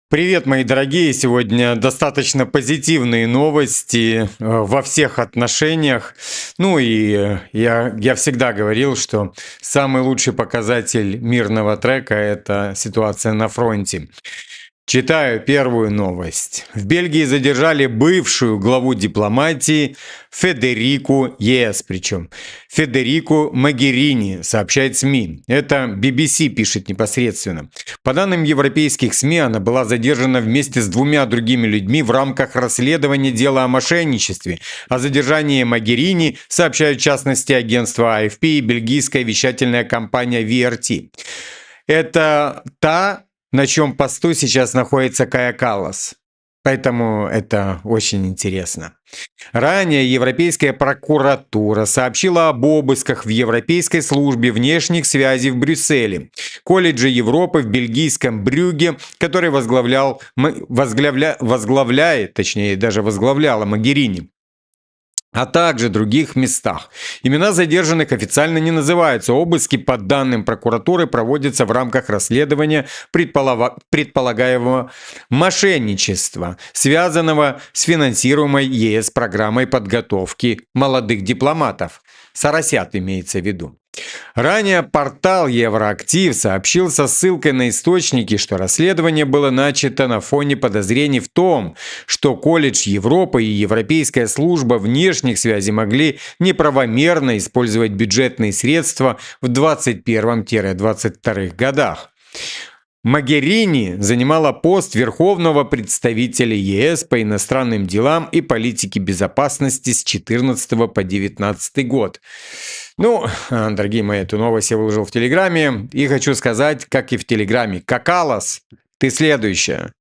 Привет, мои дорогие! Сегодня достаточно позитивные новости во всех отношениях. Ну и я всегда говорил, что самый лучший показатель мирного трека – это ситуация на фронте. Читаю первую новость. В Бельгии задержали бывшую главу дипломатии Федерику ЕС, причем Федерику Могерини, сообщает СМИ. Это BBC пишет непосредственно. По данным европейских СМИ, она была задержана вместе с двумя другими людьми в рамках расследования дела о мошенничестве. О задержании Могерини сообщают в частности агентство AFP и бельгийская вещательная компания VRT. Это на чем посту сейчас находится Кая Каллас. Поэтому это очень интересно. Ранее Европейская прокуратура сообщила об обысках в Европейской службе внешних связей в Брюсселе, колледже Европы в бельгийском Брюгге, который возглавляла Могерини, а также других местах. Имена задержанных официально не называются. Обыски, по данным прокуратуры, проводятся в рамках расследования предполагаемого мошенничества, связанного с финансируемой ЕС программой подготовки молодых дипломатов. Соросят имеется в виду. Ранее портал Евроактив сообщил со ссылкой на источники, что расследование было начато на фоне подозрений в том, что колледж Европы и Европейская служба внешних связей могли неправомерно использовать бюджетные средства в 2021-2022 годах. Могерини занимала пост верховного представителя ЕС по иностранным делам и политике безопасности с 2014 по 2019 год. Ну, дорогие мои, эту новость я выложил в Телеграме. И хочу сказать, как и в Телеграме. Какалас, ты следующая.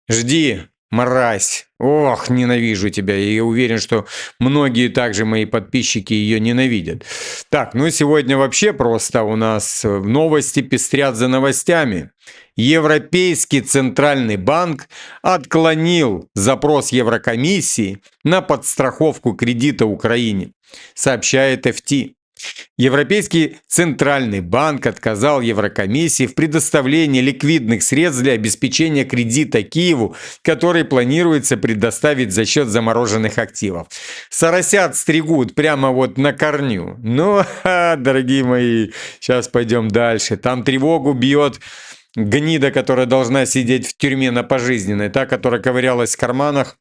Жди, мразь. Ох, ненавижу тебя. И я уверен, что многие также мои подписчики ее ненавидят. Так, ну сегодня вообще просто у нас новости пестрят за новостями. Европейский центральный банк отклонил запрос Еврокомиссии на подстраховку кредита Украине, сообщает FT. Европейский центральный банк отказал Еврокомиссии в предоставлении ликвидных средств для обеспечения кредита Киеву, который планируется предоставить за счет замороженных активов. Соросят стригут прямо вот на корню. Ну, дорогие мои, сейчас пойдем дальше. Там тревогу бьет гнида, которая должна сидеть в тюрьме на пожизненной, та, которая ковырялась в карманах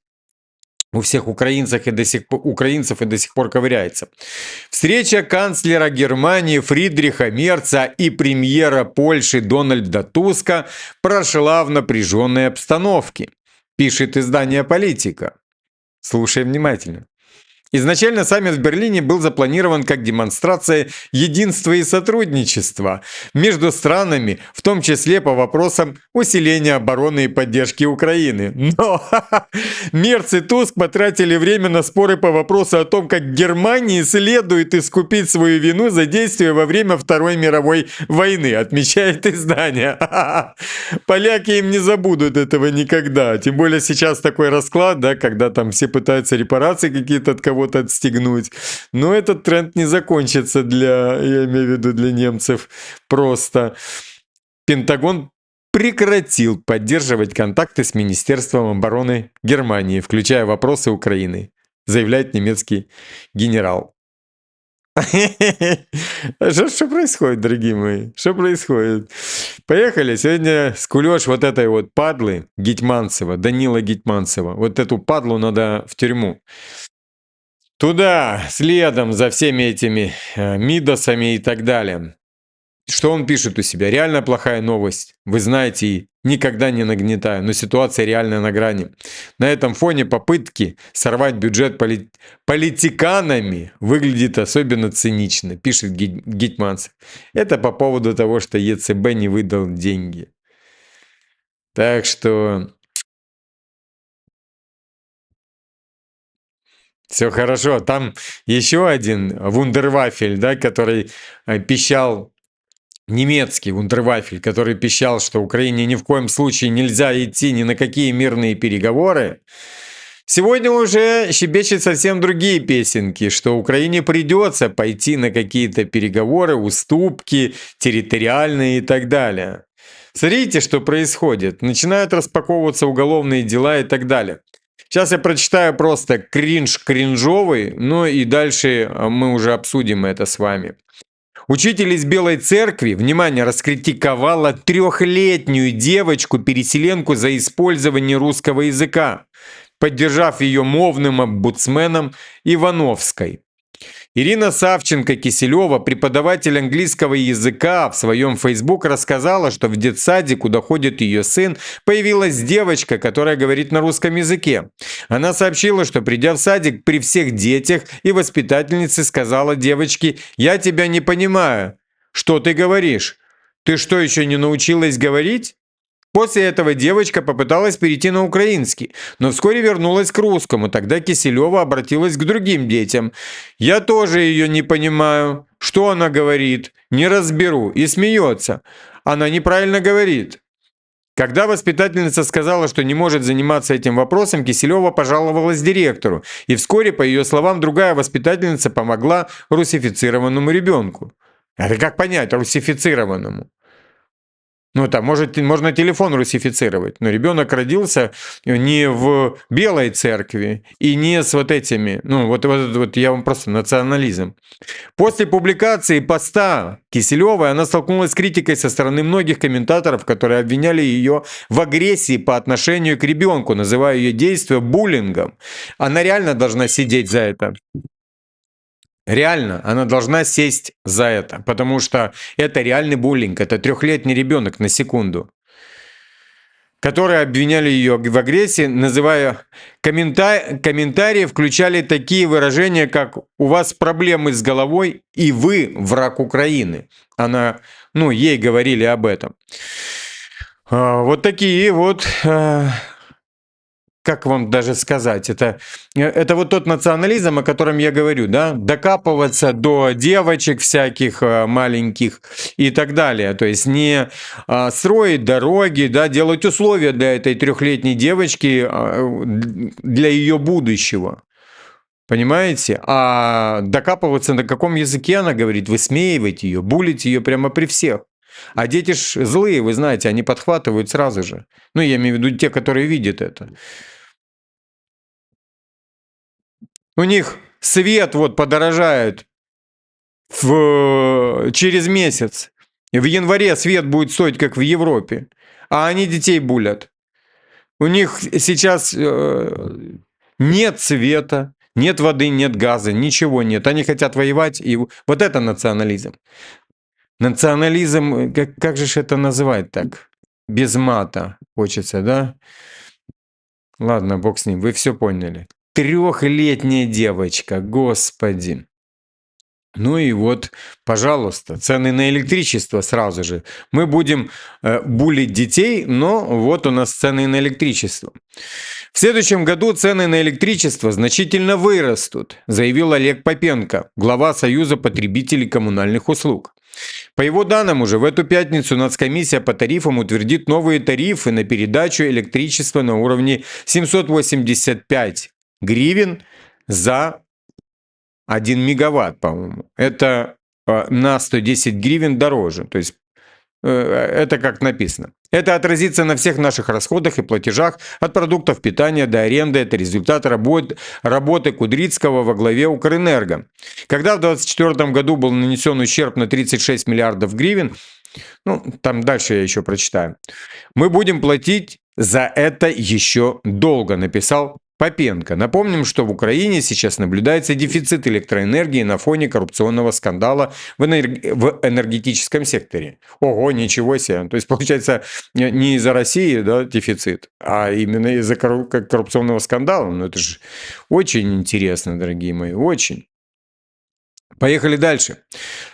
у всех украинцев и до сих пор ковыряется. Встреча канцлера Германии Фридриха Мерца и премьера Польши Дональда Туска прошла в напряженной обстановке, пишет издание «Политика». Слушай внимательно. Изначально саммит в Берлине был запланирован как демонстрация единства и сотрудничества между странами, в том числе по вопросам усиления обороны и поддержки Украины. Но Мерц и Туск потратили время на споры по вопросу о том, как Германии следует искупить свою вину за действия во время Второй мировой войны, отмечает издание. Поляки им не забудут этого никогда. Тем более сейчас такой расклад, да, когда там все пытаются репарации какие-то от кого-то отстегнуть. Но этот тренд не закончится я имею в виду для немцев просто. Пентагон прекратил поддерживать контакты с Министерством обороны Германии, включая вопросы Украины, заявляет немецкий генерал. Что происходит, дорогие мои? Что происходит? Поехали. Сегодня скулёж вот этой вот падлы Гетманцева, Данила Гетманцева. Вот эту падлу надо в тюрьму. Туда, следом за всеми этими Мидосами и так далее. Что он пишет у себя? Реально плохая новость. Вы знаете, никогда не нагнетаю, но ситуация реально на грани. На этом фоне попытки сорвать бюджет политиканами выглядит особенно цинично, пишет Гетманцев. Это по поводу того, что ЕЦБ не выдал деньги. Так что все хорошо. Там еще один вундервафель, да, который пищал, немецкий вундервафель, который пищал, что Украине ни в коем случае нельзя идти ни на какие мирные переговоры. Сегодня уже щебечет совсем другие песенки, что Украине придется пойти на какие-то переговоры, уступки, территориальные и так далее. Смотрите, что происходит. Начинают распаковываться уголовные дела и так далее. Сейчас я прочитаю просто кринж кринжовый, ну и дальше мы уже обсудим это с вами. Учитель из Белой Церкви, внимание, раскритиковала трехлетнюю девочку-переселенку за использование русского языка, поддержав ее мовным омбудсменом Ивановской. Ирина Савченко-Киселева, преподаватель английского языка, в своем Facebook рассказала, что в детсаде, куда ходит ее сын, появилась девочка, которая говорит на русском языке. Она сообщила, что придя в садик при всех детях и воспитательнице сказала девочке: «Я тебя не понимаю. Что ты говоришь? Ты что, еще не научилась говорить?» После этого девочка попыталась перейти на украинский, но вскоре вернулась к русскому. Тогда Киселева обратилась к другим детям. «Я тоже ее не понимаю. Что она говорит? Не разберу». И смеется. Она неправильно говорит. Когда воспитательница сказала, что не может заниматься этим вопросом, Киселева пожаловалась директору. И вскоре, по ее словам, другая воспитательница помогла русифицированному ребенку. Это как понять русифицированному? Ну, там, можно телефон русифицировать, но ребенок родился не в Белой Церкви и не с вот этими, ну, вот я вам просто национализм. После публикации поста Киселевой она столкнулась с критикой со стороны многих комментаторов, которые обвиняли ее в агрессии по отношению к ребенку, называя ее действия буллингом. Она реально должна сидеть за это. Реально, она должна сесть за это, потому что это реальный буллинг, это трехлетний ребенок, на секунду, которые обвиняли ее в агрессии, называя комментарии, включали такие выражения, как «у вас проблемы с головой» и «вы враг Украины». Ей говорили об этом. Вот такие вот... Как вам даже сказать, это вот тот национализм, о котором я говорю, да, докапываться до девочек всяких маленьких и так далее, то есть не строить дороги, да, делать условия для этой трехлетней девочки, для ее будущего. Понимаете? А докапываться, на каком языке она говорит, высмеивать ее, булить ее прямо при всех. А дети ж злые, вы знаете, они подхватывают сразу же. Ну, я имею в виду те, которые видят это. У них свет вот подорожает через месяц. В январе свет будет стоить, как в Европе. А они детей булят. У них сейчас нет света, нет воды, нет газа, ничего нет. Они хотят воевать. И вот это национализм. Национализм, как же это называть так? Без мата хочется, да? Ладно, бог с ним, вы все поняли. Трехлетняя девочка, господи. Ну и вот, пожалуйста, цены на электричество сразу же. Мы будем булить детей, но вот у нас цены на электричество. В следующем году цены на электричество значительно вырастут, заявил Олег Попенко, глава Союза потребителей коммунальных услуг. По его данным, уже в эту пятницу Нацкомиссия по тарифам утвердит новые тарифы на передачу электричества на уровне 785 гривен за 1 мегаватт, по-моему. Это на 110 гривен дороже. То есть это как написано. Это отразится на всех наших расходах и платежах от продуктов питания до аренды. Это результат работы Кудрицкого во главе Укрэнерго. Когда в 2024 году был нанесен ущерб на 36 миллиардов гривен, там дальше я еще прочитаю, мы будем платить за это еще долго, написал Попенко. Напомним, что в Украине сейчас наблюдается дефицит электроэнергии на фоне коррупционного скандала в энергетическом секторе. Ого, ничего себе. То есть, получается, не из-за России, да, дефицит, а именно из-за коррупционного скандала. Ну, это же очень интересно, дорогие мои, очень. Поехали дальше.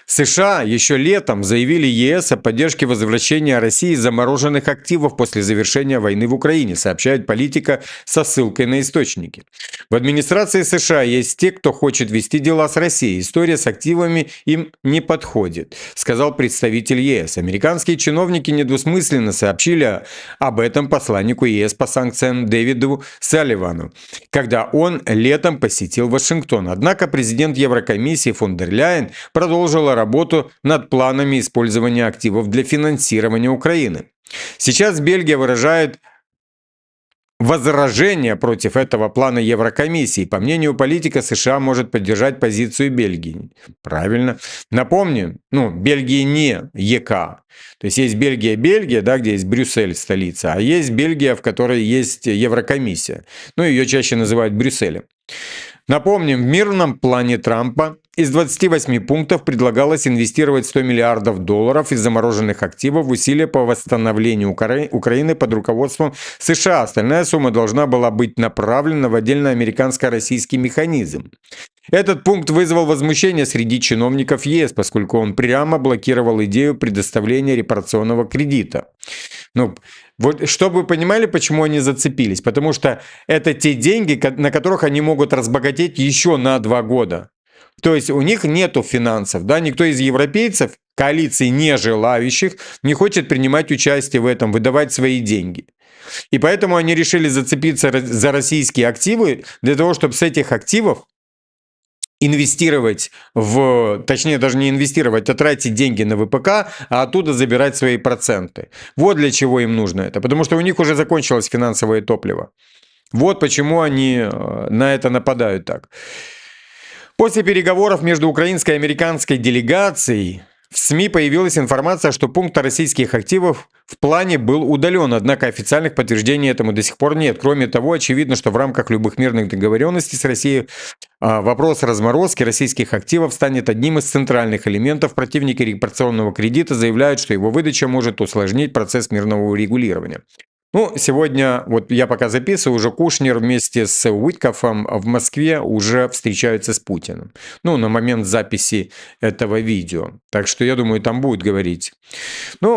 США еще летом заявили ЕС о поддержке возвращения России замороженных активов после завершения войны в Украине, сообщает Политика со ссылкой на источники. В администрации США есть те, кто хочет вести дела с Россией. История с активами им не подходит, сказал представитель ЕС. Американские чиновники недвусмысленно сообщили об этом посланнику ЕС по санкциям Дэвиду Салливану, когда он летом посетил Вашингтон. Однако президент Еврокомиссии фон дер Ляйен продолжила работу над планами использования активов для финансирования Украины. Сейчас Бельгия выражает возражение против этого плана Еврокомиссии. По мнению политика, США может поддержать позицию Бельгии. Правильно. Напомню, Бельгия не ЕК. То есть Бельгия, да, где есть Брюссель, столица, а есть Бельгия, в которой есть Еврокомиссия. Ее чаще называют Брюсселем. Напомним, в мирном плане Трампа из 28 пунктов предлагалось инвестировать $100 миллиардов из замороженных активов в усилия по восстановлению Украины под руководством США. Остальная сумма должна была быть направлена в отдельно американско-российский механизм. Этот пункт вызвал возмущение среди чиновников ЕС, поскольку он прямо блокировал идею предоставления репарационного кредита. Вот, чтобы вы понимали, почему они зацепились. Потому что это те деньги, на которых они могут разбогатеть еще на 2 года. То есть у них нету финансов. Да? Никто из европейцев, коалиции не желающих, не хочет принимать участие в этом, выдавать свои деньги. И поэтому они решили зацепиться за российские активы, для того, чтобы с этих активов инвестировать точнее даже не инвестировать, а тратить деньги на ВПК, а оттуда забирать свои проценты. Вот для чего им нужно это. Потому что у них уже закончилось финансовое топливо. Вот почему они на это нападают так. После переговоров между украинской и американской делегацией в СМИ появилась информация, что пункт о российских активов в плане был удален, однако официальных подтверждений этому до сих пор нет. Кроме того, очевидно, что в рамках любых мирных договоренностей с Россией вопрос разморозки российских активов станет одним из центральных элементов. Противники репарационного кредита заявляют, что его выдача может усложнить процесс мирного урегулирования. Сегодня, вот я пока записываю, уже Кушнер вместе с Уиткофом в Москве уже встречаются с Путиным. На момент записи этого видео. Так что, я думаю, там будет говорить.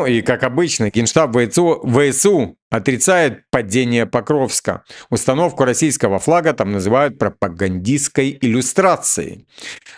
И, как обычно, Генштаб ВСУ отрицает падение Покровска. Установку российского флага там называют пропагандистской иллюстрацией.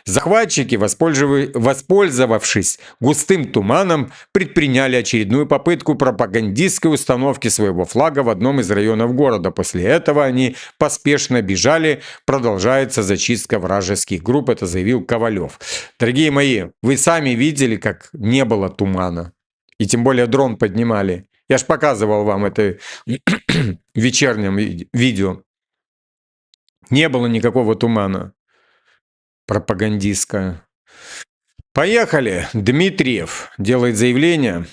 Захватчики, воспользовавшись густым туманом, предприняли очередную попытку пропагандистской установки своего флага в одном из районов города. После этого они поспешно бежали. Продолжается зачистка вражеских групп, это заявил Ковалев. Дорогие мои, вы сами видели, как не было тумана. И тем более дрон поднимали. Я ж показывал вам это в вечернем видео. Не было никакого тумана. Пропагандистская. Поехали. Дмитриев делает заявление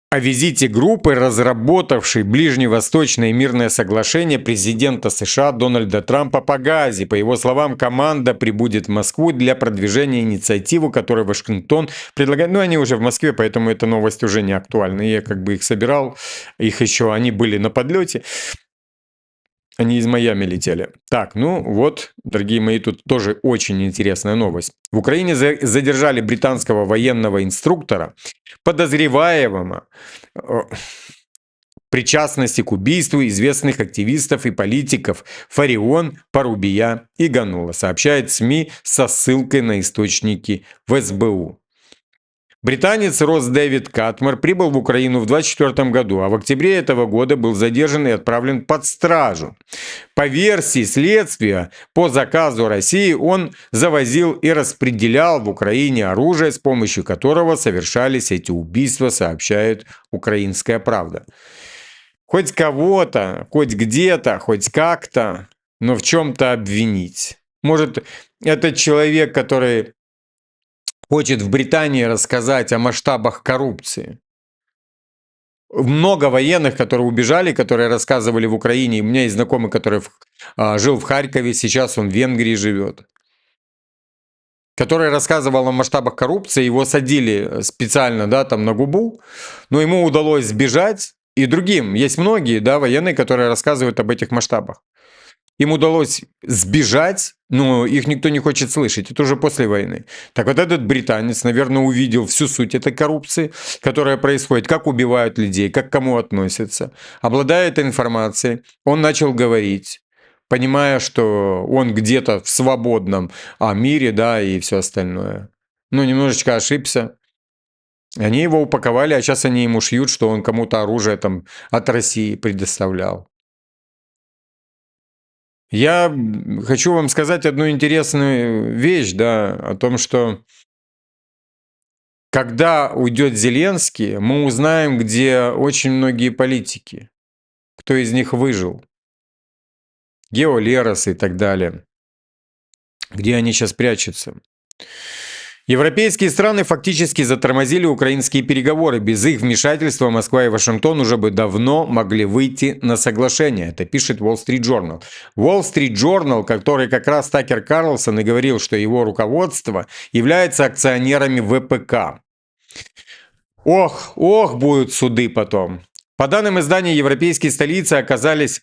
о визите группы, разработавшей ближневосточное мирное соглашение президента США Дональда Трампа по Газе. По его словам, команда прибудет в Москву для продвижения инициативы, которую Вашингтон предлагает. Они уже в Москве, поэтому эта новость уже не актуальна. Я их собирал, они были на подлете. Они из Майами летели. Так, дорогие мои, тут тоже очень интересная новость. В Украине задержали британского военного инструктора, подозреваемого в причастности к убийству известных активистов и политиков Фарион, Порубия и Ганула, сообщает СМИ со ссылкой на источники в СБУ. Британец Росс Дэвид Катмор прибыл в Украину в 2024 году, а в октябре этого года был задержан и отправлен под стражу. По версии следствия, по заказу России он завозил и распределял в Украине оружие, с помощью которого совершались эти убийства, сообщает «Украинская правда». Хоть кого-то, хоть где-то, хоть как-то, но в чем-то обвинить. Может, этот человек, который хочет в Британии рассказать о масштабах коррупции. Много военных, которые убежали, которые рассказывали в Украине. У меня есть знакомый, который жил в Харькове, сейчас он в Венгрии живет. Который рассказывал о масштабах коррупции, его садили специально, на губу, но ему удалось сбежать. И другим, есть многие, военные, которые рассказывают об этих масштабах. Им удалось сбежать, но их никто не хочет слышать. Это уже после войны. Так вот этот британец, наверное, увидел всю суть этой коррупции, которая происходит, как убивают людей, как к кому относятся. Обладая этой информацией, он начал говорить, понимая, что он где-то в свободном мире, и все остальное. Немножечко ошибся. Они его упаковали, а сейчас они ему шьют, что он кому-то оружие от России предоставлял. Я хочу вам сказать одну интересную вещь, о том, что когда уйдет Зеленский, мы узнаем, где очень многие политики, кто из них выжил. Гео Лерос и так далее. Где они сейчас прячутся? Европейские страны фактически затормозили украинские переговоры. Без их вмешательства Москва и Вашингтон уже бы давно могли выйти на соглашение. Это пишет Wall Street Journal. Wall Street Journal, который как раз Такер Карлсон и говорил, что его руководство является акционерами ВПК. Ох, будут суды потом. По данным издания, европейские столицы оказались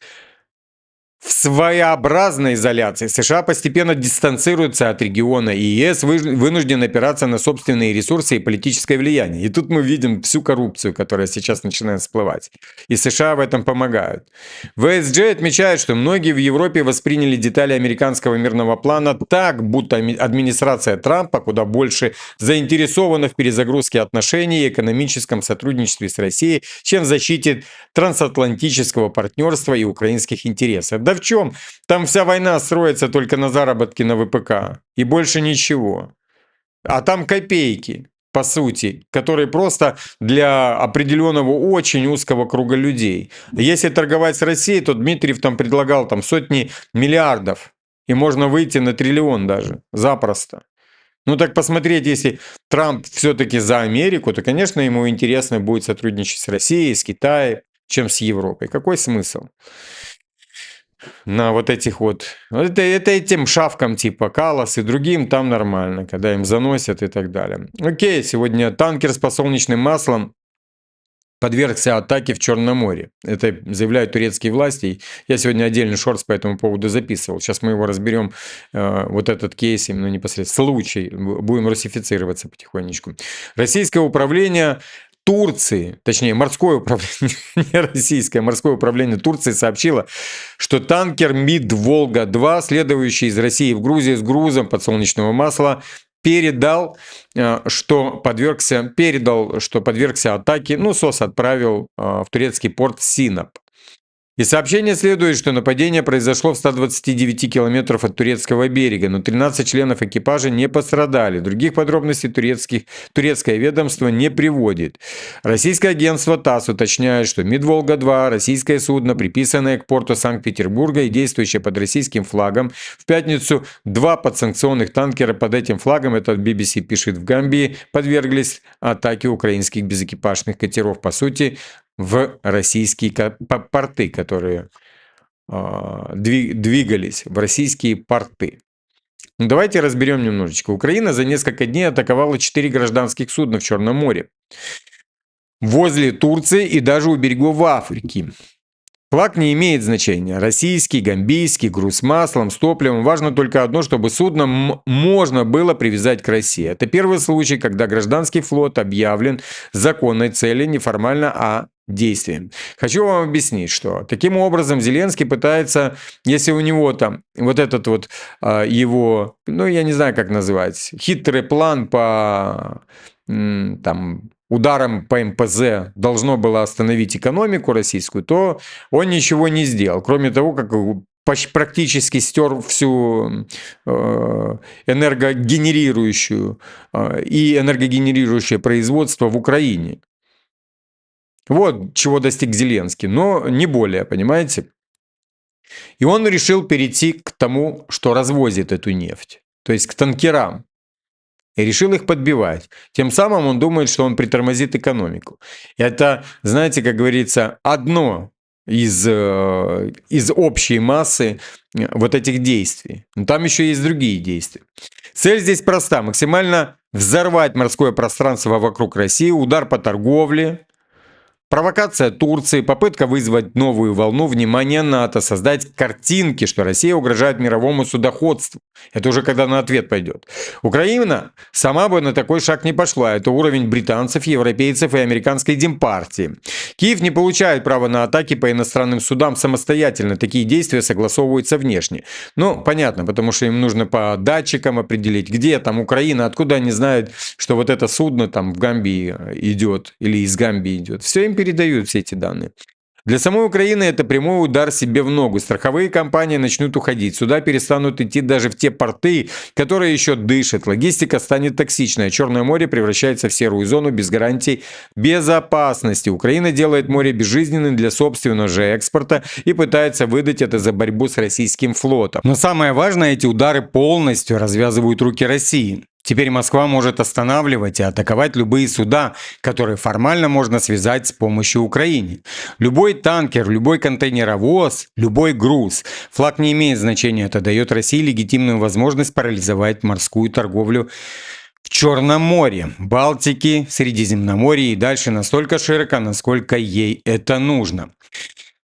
в своеобразной изоляции. США постепенно дистанцируются от региона, и ЕС вынужден опираться на собственные ресурсы и политическое влияние. И тут мы видим всю коррупцию, которая сейчас начинает всплывать. И США в этом помогают. ВСЖ отмечает, что многие в Европе восприняли детали американского мирного плана так, будто администрация Трампа куда больше заинтересована в перезагрузке отношений и экономическом сотрудничестве с Россией, чем в защите трансатлантического партнерства и украинских интересов. Да в чем? Там вся война строится только на заработке на ВПК. И больше ничего. А там копейки, по сути, которые просто для определенного очень узкого круга людей. Если торговать с Россией, то Дмитриев там предлагал там сотни миллиардов. И можно выйти на триллион даже. Запросто. Ну так посмотреть, если Трамп все-таки за Америку, то, конечно, ему интересно будет сотрудничать с Россией, с Китаем, чем с Европой. Какой смысл? На вот этих вот... Это этим шавкам типа Каллас и другим там нормально, когда им заносят и так далее. Окей, сегодня танкер с подсолнечным маслом подвергся атаке в Черном море. Это заявляют турецкие власти. Я сегодня отдельный шортс по этому поводу записывал. Сейчас мы его разберем, вот этот кейс, именно непосредственно случай. Будем русифицироваться потихонечку. Российское управление Турции, точнее морское управление, не российское, морское управление Турции сообщило, что танкер МИД «Волга-2», следующий из России в Грузию с грузом подсолнечного масла, передал, что подвергся атаке, СОС отправил в турецкий порт Синоп. Из сообщения следует, что нападение произошло в 129 километрах от турецкого берега, но 13 членов экипажа не пострадали. Других подробностей турецкое ведомство не приводит. Российское агентство ТАСС уточняет, что МИД «Волга-2» – российское судно, приписанное к порту Санкт-Петербурга и действующее под российским флагом. В пятницу 2 подсанкционных танкера под этим флагом, это BBC пишет, в Гамбии, подверглись атаке украинских безэкипажных катеров. По сути, в российские порты, которые двигались в российские порты. Ну, давайте разберем немножечко. Украина за несколько дней атаковала 4 гражданских судна в Черном море, возле Турции и даже у берегов Африки. Флаг не имеет значения. Российский, гамбийский, груз с маслом, с топливом. Важно только одно, чтобы судно можно было привязать к России. Это первый случай, когда гражданский флот объявлен законной целью неформально, а действием. Хочу вам объяснить, что таким образом Зеленский пытается, если у него там вот этот вот его, я не знаю, как называть, хитрый план по там ударом по МПЗ должно было остановить экономику российскую, то он ничего не сделал. Кроме того, как практически стер всю энергогенерирующее производство в Украине. Вот чего достиг Зеленский, но не более, понимаете? И он решил перейти к тому, что развозит эту нефть, то есть к танкерам. И решил их подбивать. Тем самым он думает, что он притормозит экономику. Это, знаете, как говорится, одно из общей массы вот этих действий. Но там еще есть другие действия. Цель здесь проста. Максимально взорвать морское пространство вокруг России, удар по торговле, провокация Турции, попытка вызвать новую волну внимания НАТО, создать картинки, что Россия угрожает мировому судоходству. Это уже когда на ответ пойдет. Украина сама бы на такой шаг не пошла. Это уровень британцев, европейцев и американской демпартии. Киев не получает права на атаки по иностранным судам самостоятельно. Такие действия согласовываются внешне. Понятно, потому что им нужно по датчикам определить, где там Украина, откуда они знают, что вот это судно там в Гамбии идет или из Гамбии идет. Все им передают все эти данные. Для самой Украины это прямой удар себе в ногу. Страховые компании начнут уходить. Сюда перестанут идти даже в те порты, которые еще дышат. Логистика станет токсичной. Черное море превращается в серую зону без гарантий безопасности. Украина делает море безжизненным для собственного же экспорта и пытается выдать это за борьбу с российским флотом. Но самое важное, эти удары полностью развязывают руки России. Теперь Москва может останавливать и атаковать любые суда, которые формально можно связать с помощью Украины. Любой танкер, любой контейнеровоз, любой груз. Флаг не имеет значения, это дает России легитимную возможность парализовать морскую торговлю в Черном море, Балтике, Средиземноморье и дальше настолько широко, насколько ей это нужно.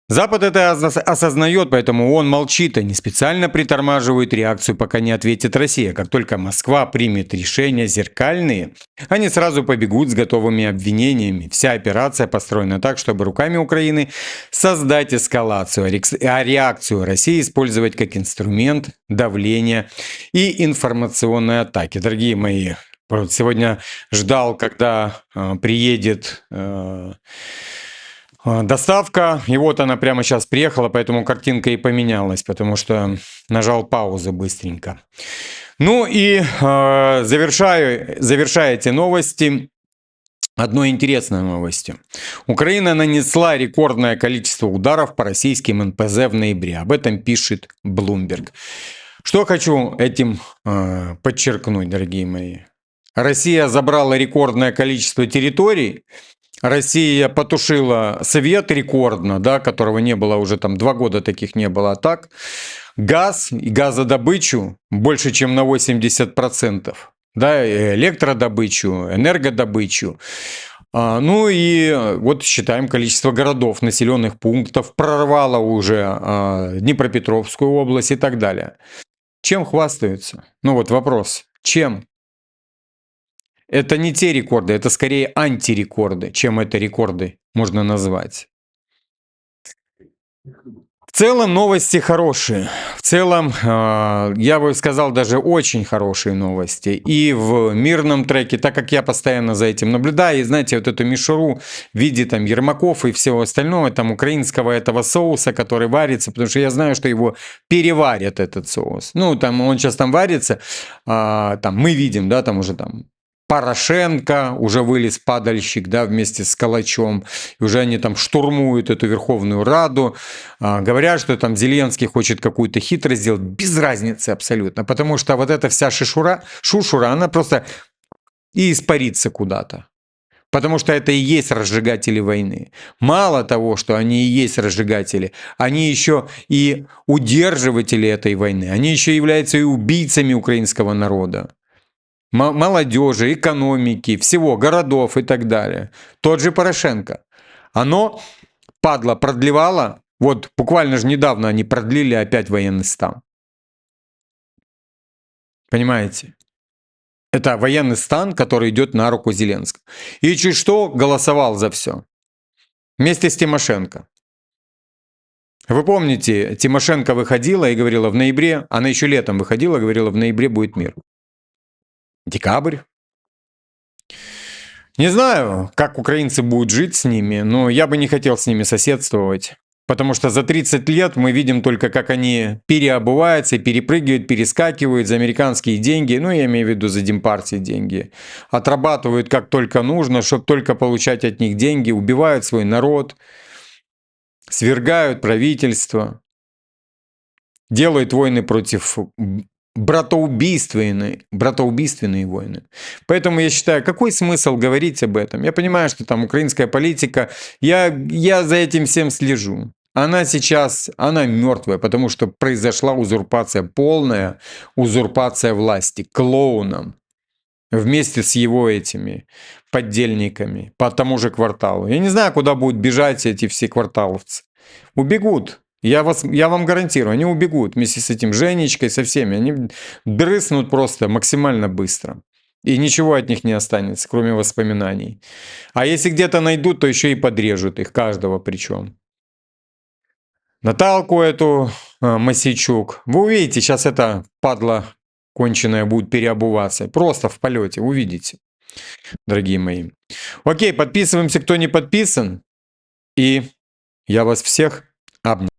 Запад это осознает, поэтому он молчит, они специально притормаживают реакцию, пока не ответит Россия. Как только Москва примет решения зеркальные, они сразу побегут с готовыми обвинениями. Вся операция построена так, чтобы руками Украины создать эскалацию, а реакцию России использовать как инструмент давления и информационной атаки. Дорогие мои, сегодня ждал, когда приедет доставка, и вот она прямо сейчас приехала, поэтому картинка и поменялась, потому что нажал паузу быстренько. Ну и завершая эти новости, одной интересной новостью. Украина нанесла рекордное количество ударов по российским НПЗ в ноябре. Об этом пишет Bloomberg. Что хочу этим подчеркнуть, дорогие мои. Россия забрала рекордное количество территорий. Россия потушила Совет рекордно, да, которого не было уже там 2 года, таких не было атак. Газ и газодобычу больше, чем на 80%. Да, электродобычу, энергодобычу. Ну и вот считаем количество городов, населенных пунктов, прорвало уже Днепропетровскую область и так далее. Чем хвастаются? Ну вот вопрос. Чем? Это не те рекорды, это скорее антирекорды, чем это рекорды можно назвать. В целом новости хорошие. В целом, я бы сказал, даже очень хорошие новости. И в мирном треке, так как я постоянно за этим наблюдаю, и знаете, вот эту мишуру в виде там Ермаков и всего остального, там украинского этого соуса, который варится, потому что я знаю, что его переварят, этот соус. Ну, там он сейчас там варится, там мы видим, да, там уже там Порошенко, уже вылез падальщик, да, вместе с Калачом, и уже они там штурмуют эту Верховную Раду, говорят, что там Зеленский хочет какую-то хитрость сделать, без разницы абсолютно, потому что вот эта вся шушура, она просто и испарится куда-то. Потому что это и есть разжигатели войны. Мало того, что они и есть разжигатели, они еще и удерживатели этой войны, они еще являются и убийцами украинского народа. Молодежи, экономики, всего, городов и так далее. Тот же Порошенко. Оно, падла, продлевало, вот буквально же недавно они продлили опять военный стан. Понимаете? Это военный стан, который идет на руку Зеленскому. И чуть что голосовал за все. Вместе с Тимошенко. Вы помните, Тимошенко выходила и говорила в ноябре, она еще летом выходила, говорила, в ноябре будет мир. Декабрь. Не знаю, как украинцы будут жить с ними, но я бы не хотел с ними соседствовать. Потому что за 30 лет мы видим только, как они переобуваются, перепрыгивают, перескакивают за американские деньги, ну, я имею в виду за Демпартии деньги, отрабатывают как только нужно, чтобы только получать от них деньги, убивают свой народ, свергают правительство, делают войны против братоубийственные войны. Поэтому я считаю, какой смысл говорить об этом? Я понимаю, что там украинская политика, я за этим всем слежу. Она сейчас, она мертвая, потому что произошла узурпация, полная узурпация власти клоуном вместе с его этими поддельниками по тому же кварталу. Я не знаю, куда будут бежать эти все кварталовцы. Убегут. Я вам гарантирую, они убегут вместе с этим Женечкой, со всеми. Они дрыснут просто максимально быстро. И ничего от них не останется, кроме воспоминаний. А если где-то найдут, то еще и подрежут их, каждого причем. Наталку эту, Мосейчук. Вы увидите, сейчас эта падла конченая будет переобуваться. Просто в полете, увидите, дорогие мои. Окей, подписываемся, кто не подписан. И Я вас всех обнял.